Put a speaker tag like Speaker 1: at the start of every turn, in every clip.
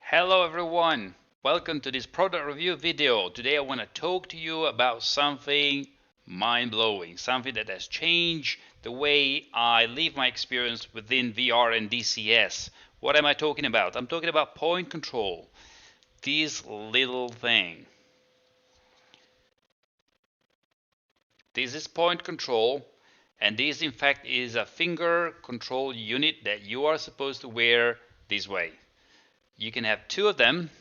Speaker 1: Hello everyone, welcome to this product review video. Today I want to talk to you about something mind-blowing, something that has changed the way I live my experience within VR and DCS. What am I talking about? I'm talking about point control, this little thing. This is point control, and this in fact is a finger control unit that you are supposed to wear this way. You can have two of them.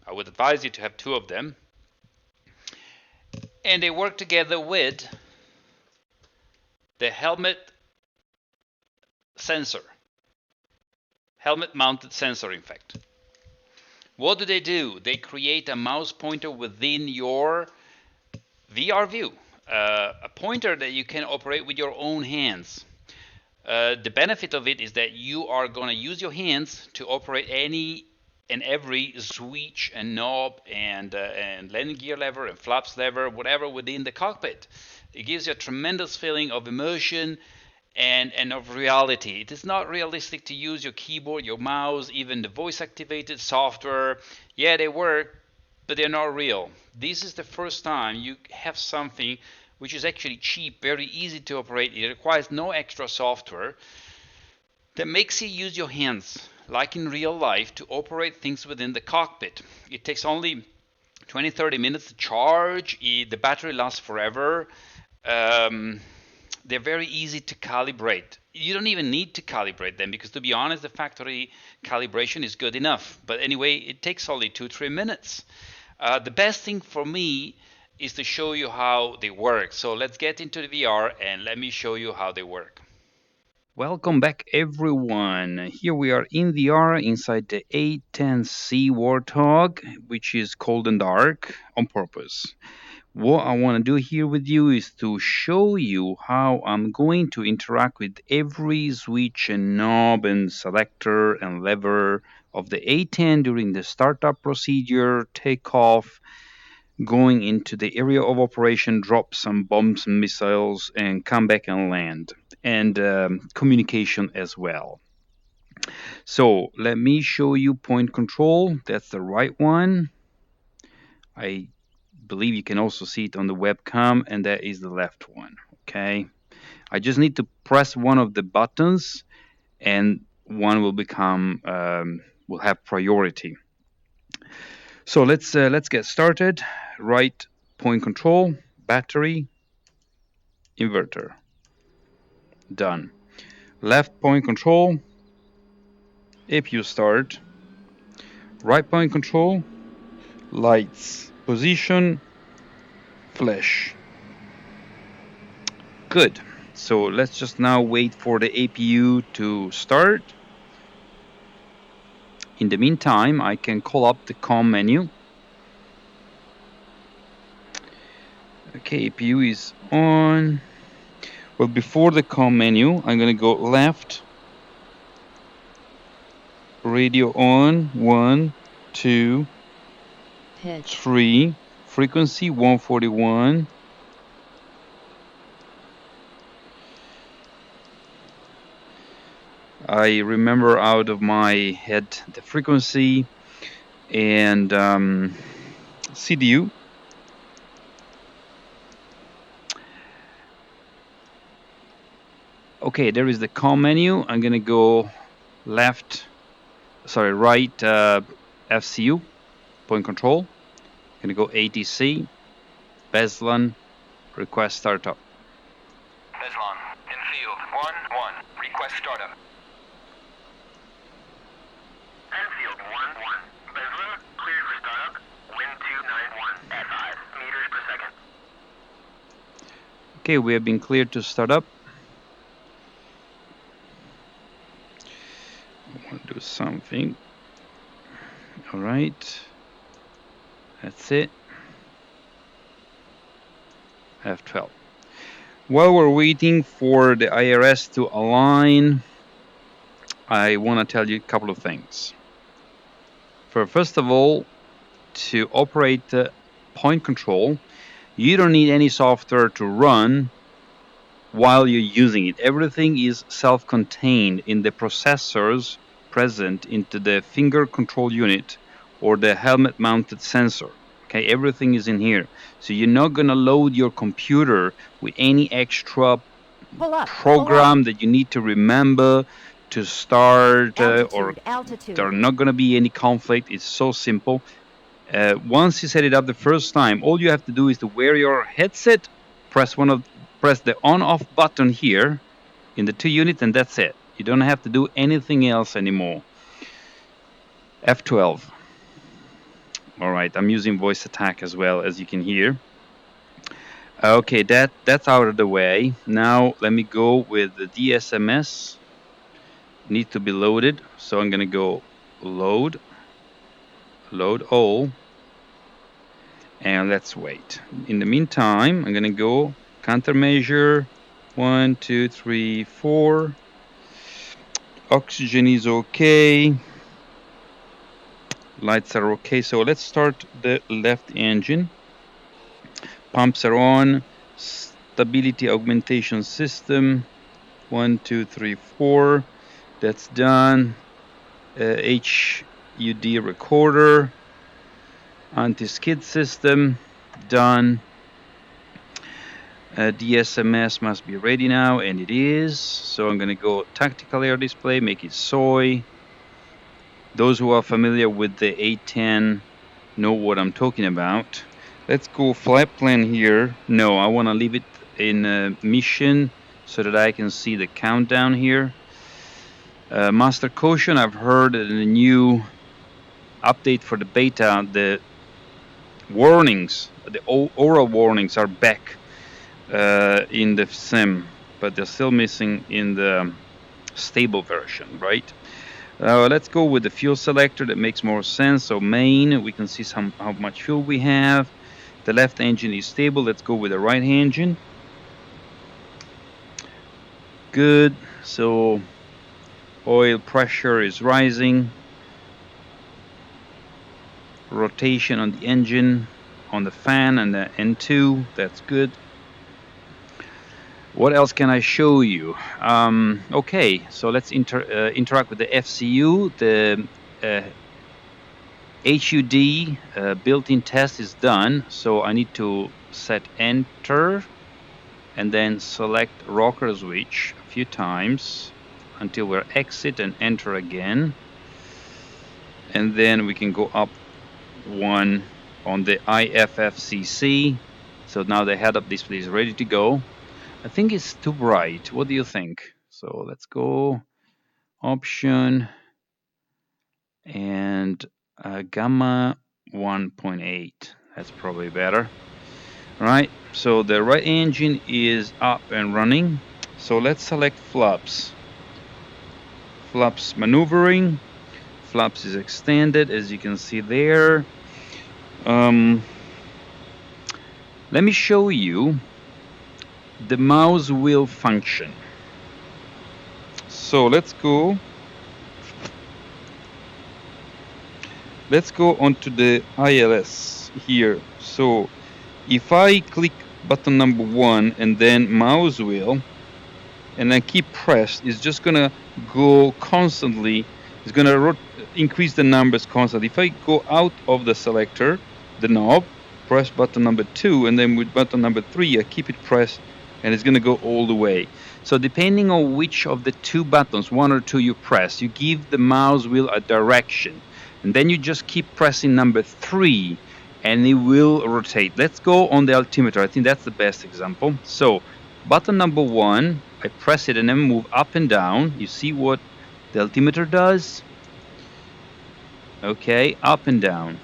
Speaker 1: I would advise you to have two of them. And they work together with the helmet sensor, helmet mounted sensor in fact. What do? They create a mouse pointer within your VR view, a pointer that you can operate with your own hands. The benefit of it is that you are going to use your hands to operate any and every switch and knob and landing gear lever and flaps lever, whatever within the cockpit. It gives you a tremendous feeling of immersion and of reality. It is not realistic to use your keyboard, your mouse, even the voice activated software. Yeah, they work, but they're not real. This is the first time you have something which is actually cheap, very easy to operate. It requires no extra software that makes you use your hands, like in real life, to operate things within the cockpit. It takes only 20-30 minutes to charge. The battery lasts forever. They're very easy to calibrate. You don't even need to calibrate them because, to be honest, the factory calibration is good enough. But anyway, it takes only 2-3 minutes. The best thing for me is to show you how they work. So let's get into the VR and let me show you how they work. Welcome back everyone. Here we are in VR inside the A10C Warthog, which is cold and dark on purpose. What I want to do here with you is to show you how I'm going to interact with every switch and knob and selector and lever of the A10 during the startup procedure, takeoff, going into the area of operation, drop some bombs and missiles, and come back and land, and communication as well. So let me show you point control. That's the right one. I believe you can also see it on the webcam, and that is the left one. Okay, I just need to press one of the buttons and one will become will have priority. So let's get started. Right point control, battery, inverter. Done. Left point control, APU start. Right point control, lights, position, flash. Good. So let's just now wait for the APU to start. In the meantime, I can call up the COM menu. Okay, APU is on. Well, before the COM menu, I'm going to go left, radio on, 1, 2, pitch 3, frequency 141. I remember out of my head the frequency and CDU. Okay, there is the COM menu. I'm gonna go right FCU, point control. I'm gonna go ATC, Beslan, request startup.
Speaker 2: Beslan, in field, 1-1, request startup. Enfield 1-1, Beslan, cleared for startup, wind 291 at 5 meters per second.
Speaker 1: Okay, we have been cleared to start up. I want to do something. All right, that's it. F12. While we're waiting for the IRS to align, I want to tell you a couple of things. First of all, to operate the point control, you don't need any software to run while you're using it. Everything is self-contained in the processor's present into the finger control unit or the helmet mounted sensor. Okay, everything is in here. So you're not gonna load your computer with any extra program that you need to remember to start, or there are not gonna be any conflict. It's so simple. Once you set it up the first time, all you have to do is to wear your headset, press the on-off button here in the 2 units, and that's it. You don't have to do anything else anymore. F12. All right, I'm using voice attack as well, as you can hear. Okay, that's out of the way. Now let me go with the DSMS. Need to be loaded, so I'm gonna go load all, and let's wait. In the meantime, I'm gonna go countermeasure 1, 2, 3, 4. Oxygen is okay. Lights are okay. So let's start the left engine. Pumps are on. Stability augmentation system. 1, 2, 3, 4. That's done. HUD recorder. Anti-skid system. Done. DSMS must be ready now, and it is. So I'm going to go tactical air display, make it soy. Those who are familiar with the A10 know what I'm talking about. Let's go flight plan here. No, I want to leave it in mission so that I can see the countdown here. Master caution, I've heard in the new update for the beta, the warnings, the oral warnings are back in the sim, but they're still missing in the stable version, right? Let's go with the fuel selector. That makes more sense. So main, we can see how much fuel we have. The left engine is stable. Let's go with the right engine. Good. So oil pressure is rising. Rotation on the engine, on the fan and the N2. That's good. What else can I show you? Okay, so let's interact with the FCU. The HUD built-in test is done, so I need to set enter and then select rocker switch a few times until we're exit and enter again, and then we can go up one on the IFFCC. So now the head-up display is ready to go. I think it's too bright. What do you think? So let's go option and gamma 1.8. That's probably better. All right, so the right engine is up and running. So let's select flaps. Flaps maneuvering. Flaps is extended, as you can see there. Let me show you the mouse wheel function. So let's go onto the ILS here. So if I click button number 1 and then mouse wheel and I keep pressed, it's just gonna go constantly. It's gonna increase the numbers constantly. If I go out of the selector, the knob, press button number 2, and then with button number 3 I keep it pressed, and it's gonna go all the way. So depending on which of the 2 buttons, 1 or 2, you press, you give the mouse wheel a direction, and then you just keep pressing number 3 and it will rotate. Let's go on the altimeter. I think that's the best example. So button number 1, I press it and then move up and down. You see what the altimeter does? Okay, up and down.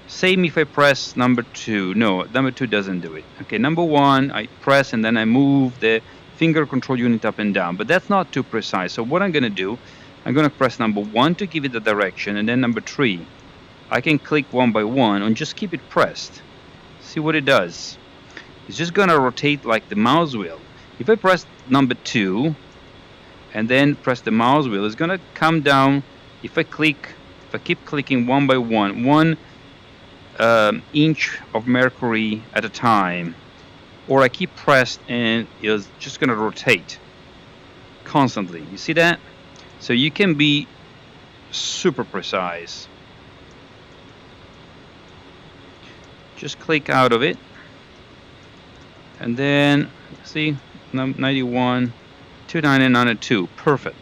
Speaker 1: Same if I press number 2. No, number 2 doesn't do it. Okay, number 1, I press and then I move the finger control unit up and down, but that's not too precise. So what I'm gonna do, I'm gonna press number 1 to give it the direction, and then number 3. I can click one by one and just keep it pressed. See what it does. It's just gonna rotate like the mouse wheel. If I press number 2 and then press the mouse wheel, it's gonna come down. If I keep clicking one by one, 1 inch of mercury at a time, or I keep pressed and it's just gonna rotate constantly. You see that? So you can be super precise. Just click out of it, and then see 91, 299, perfect,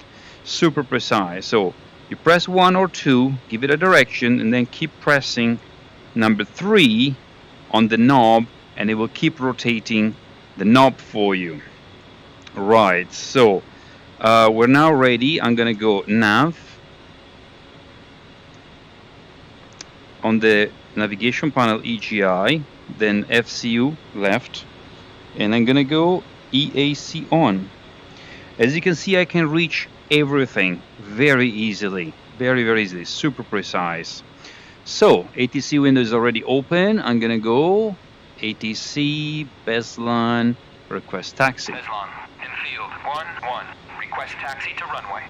Speaker 1: super precise. So you press 1 or 2, give it a direction, and then keep pressing number 3 on the knob, and it will keep rotating the knob for you. Right, so we're now ready. I'm gonna go nav on the navigation panel, EGI, then FCU left, and I'm gonna go EAC on. As you can see, I can reach everything very easily, very easily, super precise. So ATC window is already open. I'm gonna go ATC Beslan request taxi.
Speaker 2: Beslan, in field 1-1, request taxi to runway.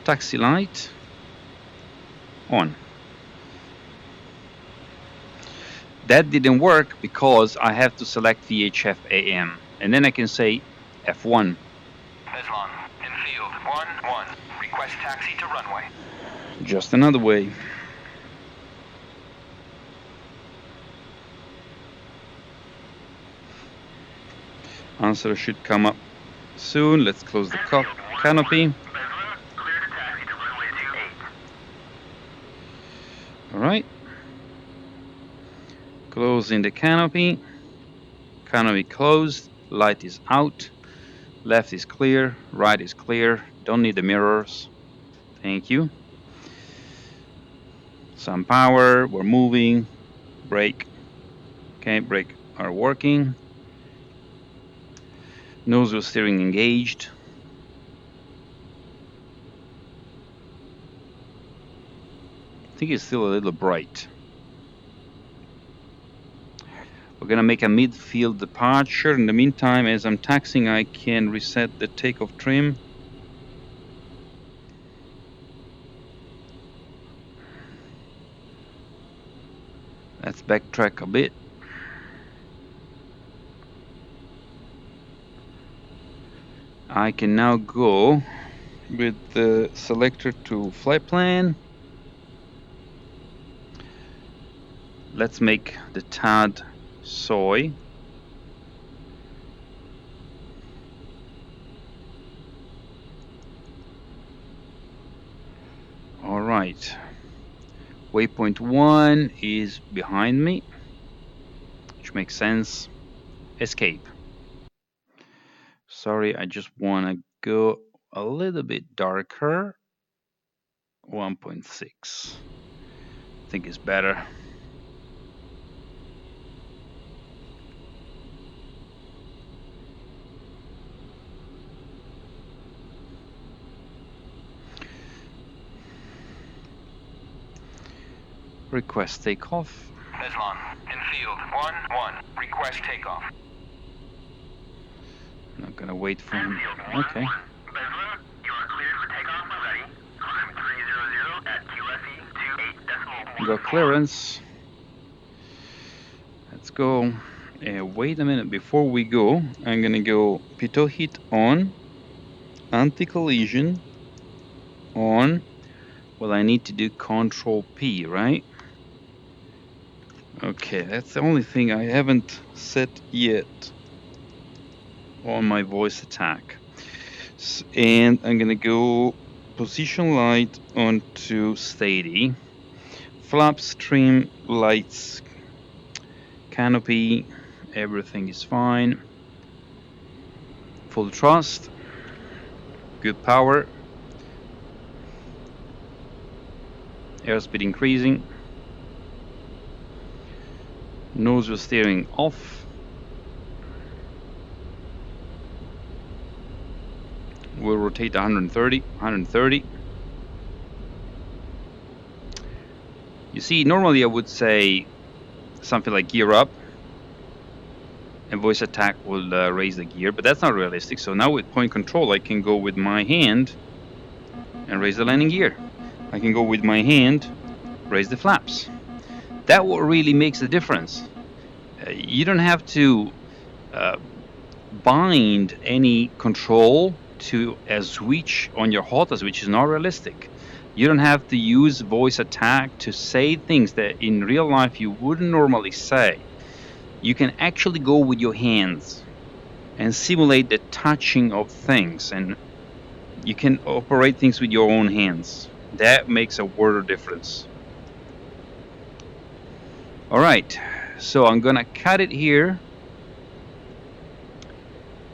Speaker 1: Taxi light on. That didn't work because I have to select VHF AM, and then I can say F1.
Speaker 2: Beslan, in field 1-1, request taxi to runway.
Speaker 1: Just another way. Answer should come up soon. Let's close the canopy. All right. Closing the canopy. Canopy closed. Light is out. Left is clear. Right is clear. Don't need the mirrors. Thank you. Some power. We're moving. Brake. Okay, brake are working. Nose wheel steering engaged. I think it's still a little bright. We're gonna make a midfield departure. In the meantime, as I'm taxiing, I can reset the takeoff trim. Let's backtrack a bit. I can now go with the selector to flight plan. Let's make the TAD soy. All right. Waypoint 1 is behind me, which makes sense. Escape. Sorry, I just want to go a little bit darker. 1.6. I think it's better. Request takeoff.
Speaker 2: Beslan, in field 1-1, request takeoff.
Speaker 1: Not gonna wait for him. Okay.
Speaker 2: Beslan, you are cleared for takeoff when ready. Climb 300 at QFE 28.1.
Speaker 1: Got clearance. Let's go. Wait a minute before we go. I'm gonna go pitot heat on, anti-collision on. Well, I need to do Control P, right? Okay, that's the only thing I haven't set yet on my voice attack. And I'm gonna go position light onto steady, flaps, trim, lights, canopy, everything is fine. Full thrust, good power, airspeed increasing, nose wheel steering off. We'll rotate 130, 130. You see, normally I would say something like gear up, and voice attack will raise the gear, but that's not realistic. So now with point control, I can go with my hand and raise the landing gear. I can go with my hand, raise the flaps. That what really makes the difference. You don't have to bind any control to a switch on your hotas, which is not realistic. You don't have to use voice attack to say things that in real life you wouldn't normally say. You can actually go with your hands and simulate the touching of things, and you can operate things with your own hands. That makes a world of difference. All right, so I'm gonna cut it here,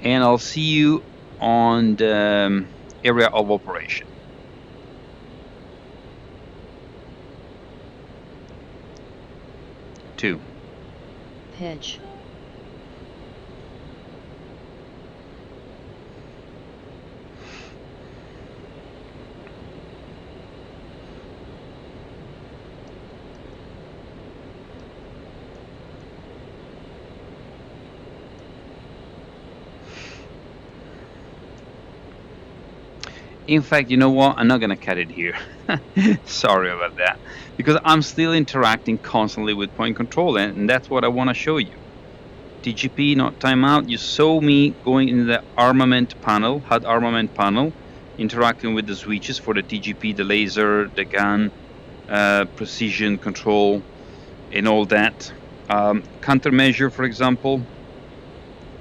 Speaker 1: and I'll see you on the area of operation. Two.
Speaker 3: Pitch.
Speaker 1: In fact, you know what? I'm not going to cut it here. Sorry about that. Because I'm still interacting constantly with point control, and that's what I want to show you. TGP, not timeout. You saw me going in the armament panel, HUD armament panel, interacting with the switches for the TGP, the laser, the gun, precision control, and all that. Countermeasure, for example.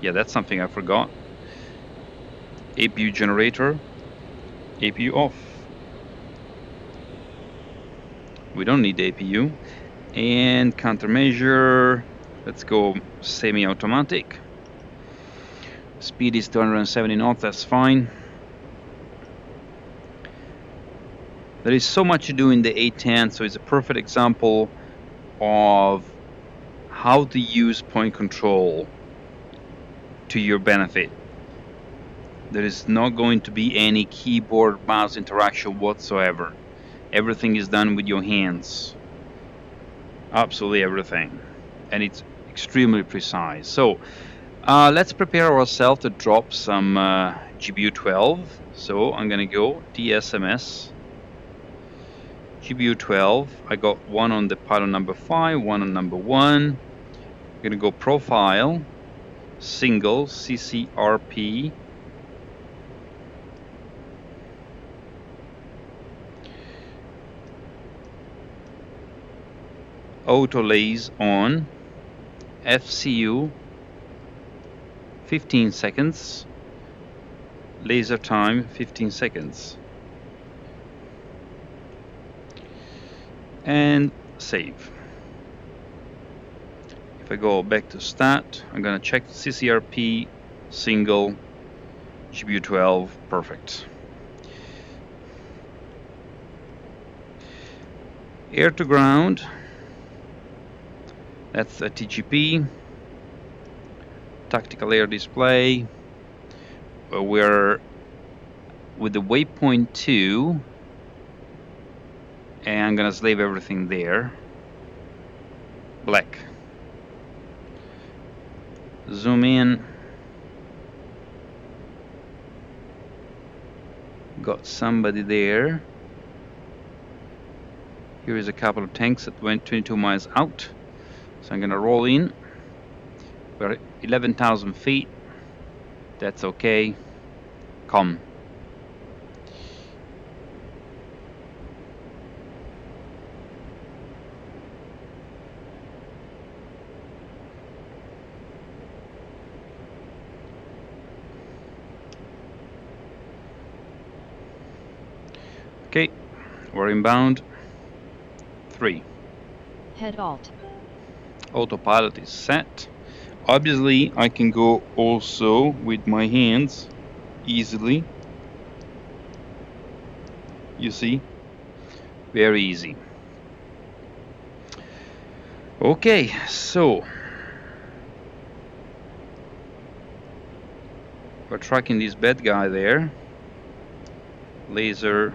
Speaker 1: Yeah, that's something I forgot. APU generator. APU off. We don't need the APU. And countermeasure, let's go semi-automatic. Speed is 270 knots, that's fine. There is so much to do in the A10, so it's a perfect example of how to use point control to your benefit. There is not going to be any keyboard mouse interaction whatsoever. Everything is done with your hands. Absolutely everything. And it's extremely precise. So let's prepare ourselves to drop some GBU 12. So I'm gonna go DSMS GBU 12. I got one on the pylon number 5, one on number 1. I'm gonna go profile, single CCRP. Auto lays on, FCU 15 seconds, laser time 15 seconds, and save. If I go back to stat, I'm gonna check CCRP, single, GBU 12, perfect. Air to ground, that's a TGP. Tactical air display. We're with the waypoint 2, and I'm gonna slave everything there. Black. Zoom in. Got somebody there. Here is a couple of tanks that went 22 miles out. So I'm gonna roll in. We're 11,000 feet. That's okay. Come. Okay, we're inbound. 3.
Speaker 3: Head Alt.
Speaker 1: Autopilot is set. Obviously, I can go also with my hands easily. You see? Very easy. Okay, so we're tracking this bad guy there. Laser,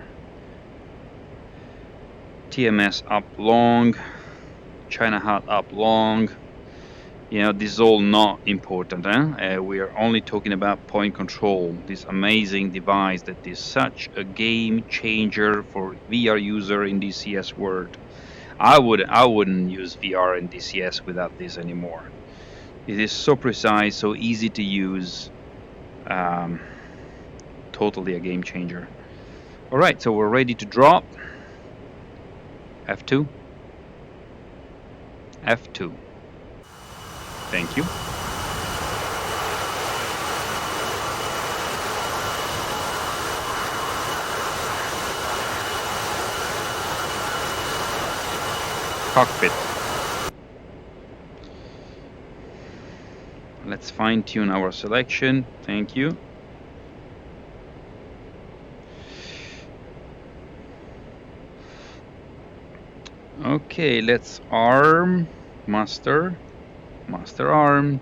Speaker 1: TMS up long, China hat up long. You know, this is all not important. We are only talking about point control, this amazing device that is such a game changer for VR user in DCS World. I wouldn't use VR in DCS without this anymore. It is so precise, so easy to use, totally a game changer. Alright, so we're ready to drop. F2. F2. Thank you. Cockpit. Let's fine-tune our selection. Thank you. Okay, let's arm master arm.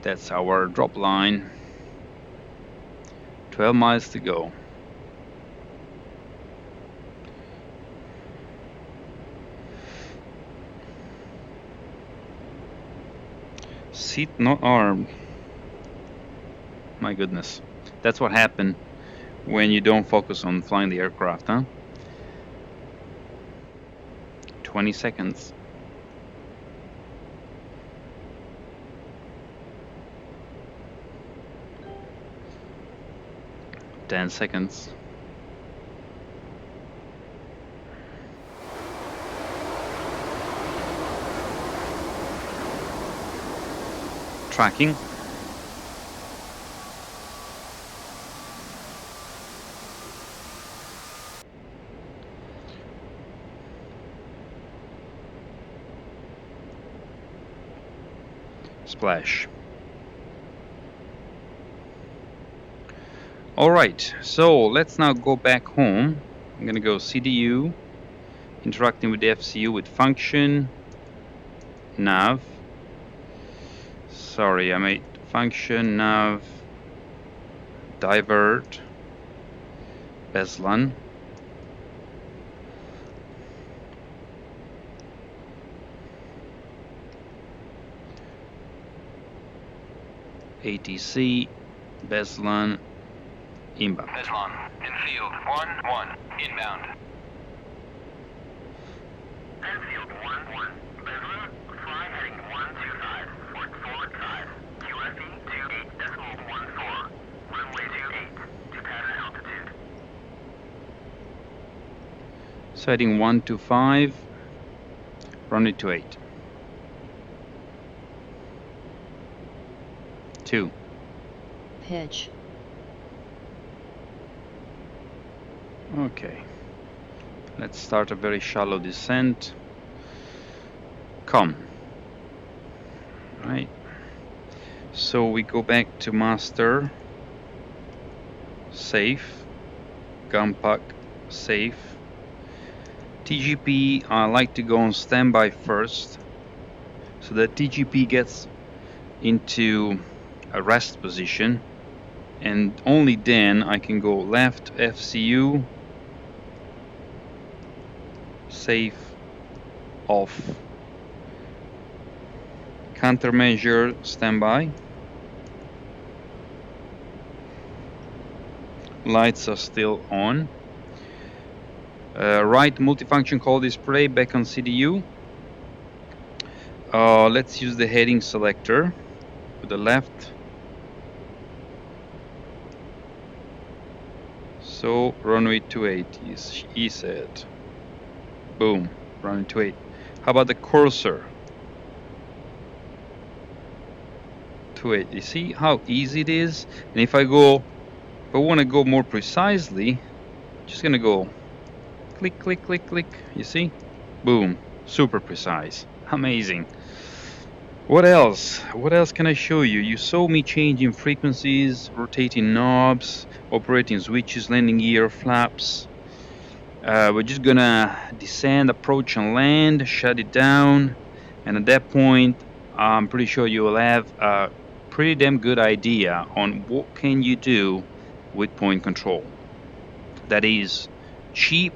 Speaker 1: That's our drop line. 12 miles to go. Seat not armed. My goodness. That's what happened when you don't focus on flying the aircraft, huh? 20 seconds. Ten seconds. Tracking. Splash. Alright, so let's now go back home. I'm gonna go CDU, interacting with the FCU with function, nav. Sorry, I made function, nav, divert, Beslan. ATC, Beslan, inbound.
Speaker 2: Beslan, in field 1-1, inbound. Enfield 1-1, Beslan, fly heading 125, forward 5, QFE 28.14, runway 28, to pattern altitude.
Speaker 1: So heading 125, runway 28. 2.
Speaker 3: Pitch.
Speaker 1: Okay. Let's start a very shallow descent. Come. Right. So we go back to master. Safe. Gun pack. Safe. TGP, I like to go on standby first, so that TGP gets into a rest position, and only then I can go left FCU, safe, off, countermeasure, standby. Lights are still on. Right multifunction call display back on CDU. Let's use the heading selector with the left. So runway 28 is he said. Boom, runway 28. How about the cursor? 28. You see how easy it is? And if I want to go more precisely, just gonna go click, click, click, click. You see? Boom, super precise. Amazing. What else? What else can I show you? You saw me changing frequencies, rotating knobs, operating switches, landing gear, flaps. We're just gonna descend, approach, and land, shut it down, and at that point, I'm pretty sure you will have a pretty damn good idea on what can you do with point control. That is cheap,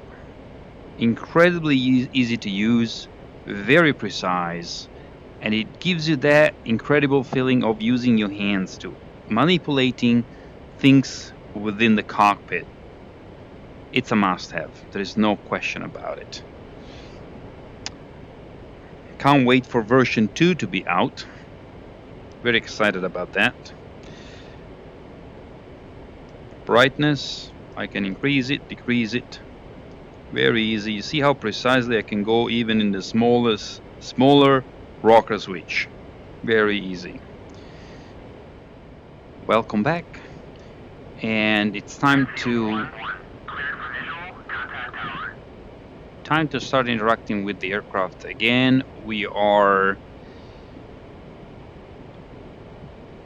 Speaker 1: incredibly easy to use, very precise, and it gives you that incredible feeling of using your hands to manipulating things within the cockpit. It's a must-have. There is no question about it. Can't wait for version 2 to be out. Very excited about that.
Speaker 4: Brightness, I can increase it, decrease it. Very easy. You see how precisely I can go even in the smaller rocker switch. Very easy. Welcome back. And it's time to start interacting with the aircraft again. We are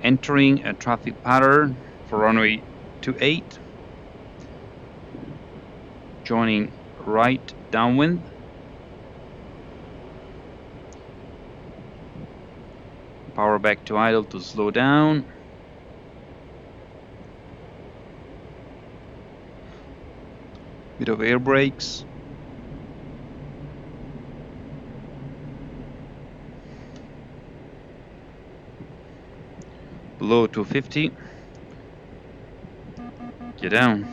Speaker 4: entering a traffic pattern for runway 28, joining right downwind. Power back to idle to slow down. Bit of air brakes. Below 250. Get down.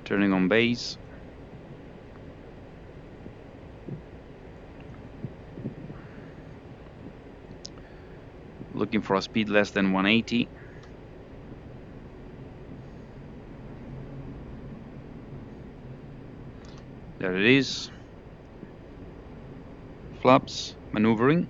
Speaker 4: Turning on base. Looking for a speed less than 180. There it is. Flaps maneuvering.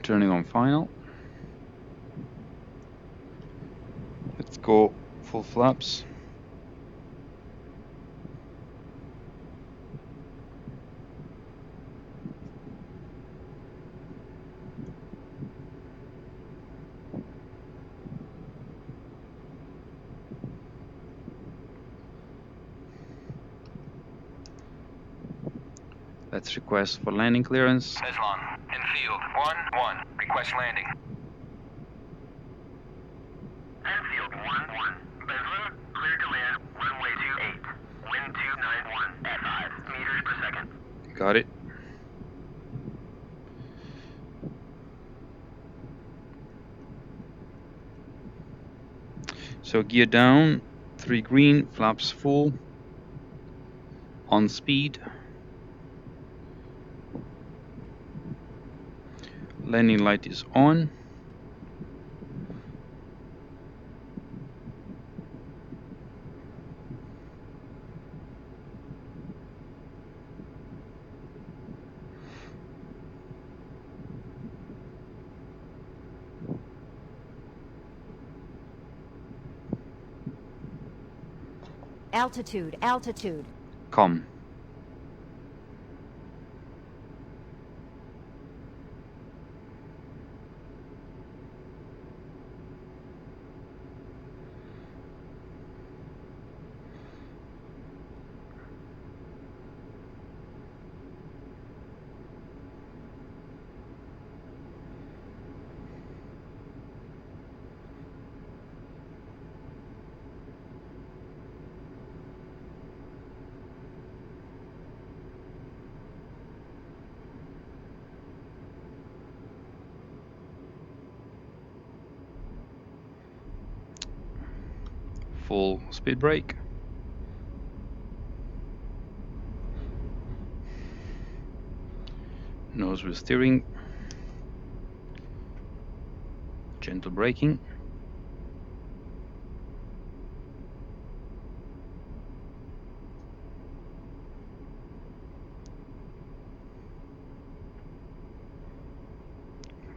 Speaker 4: Turning on final. Let's go full flaps. Let's request for landing clearance.
Speaker 2: Eslon, in field 1-1, request landing. Enfield 1-1, Bezra, clear to land, runway 28, wind 291 at 5 meters per second.
Speaker 4: Got it. So gear down, 3 green, flaps full, on speed. Landing light is on.
Speaker 5: Altitude, altitude.
Speaker 4: Come. Full speed brake. Nose wheel steering. Gentle braking.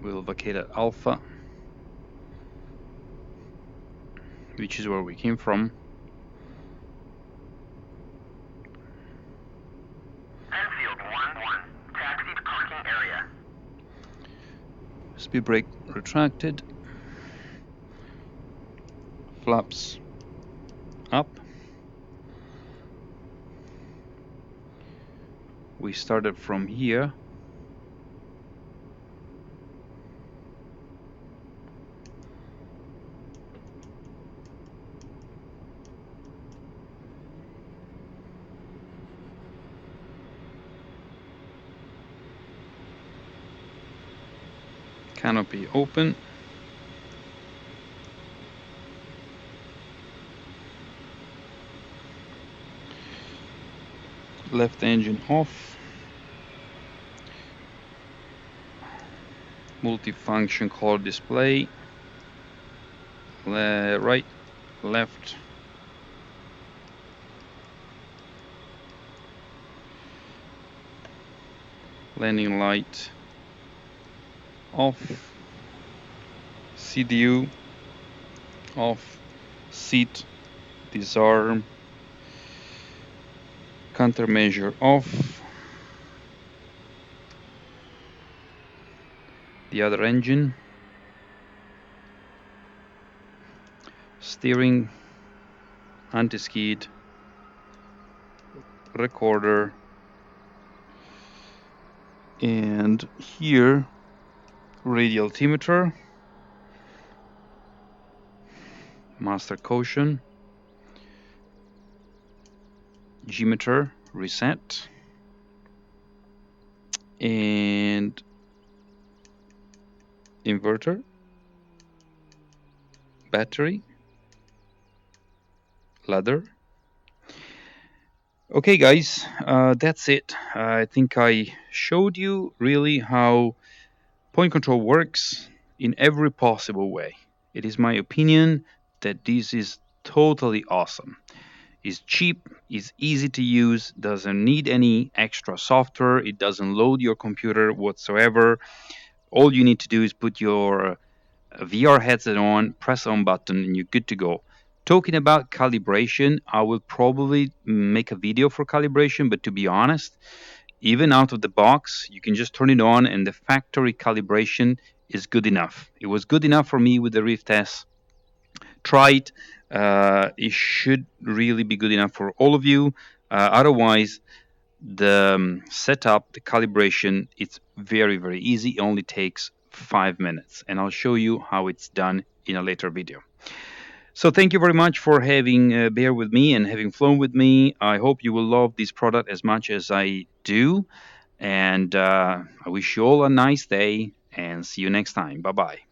Speaker 4: We'll vacate at Alpha, which is where we came from.
Speaker 2: Enfield 1-1, taxi to parking area.
Speaker 4: Speed brake retracted. Flaps up. We started from here. Canopy open. Left engine off. Multifunction color display. Right, left. Landing light off. CDU off. Seat disarm. Countermeasure off. The other engine. Steering. Anti-skid. Recorder. And here, radial altimeter. Master caution. G-meter reset. And inverter, battery, ladder. Okay guys, that's it. I think I showed you really how point control works in every possible way. It is my opinion that this is totally awesome. It's cheap, it's easy to use, doesn't need any extra software, it doesn't load your computer whatsoever. All you need to do is put your VR headset on, press on button, and you're good to go. Talking about calibration, I will probably make a video for calibration, but to be honest, even out of the box, you can just turn it on and the factory calibration is good enough. It was good enough for me with the Rift S. Try it. It should really be good enough for all of you. Otherwise, the setup, the calibration, it's very, very easy. It only takes 5 minutes, and I'll show you how it's done in a later video. So thank you very much for having bear with me and having flown with me. I hope you will love this product as much as I do, and I wish you all a nice day and see you next time. Bye bye.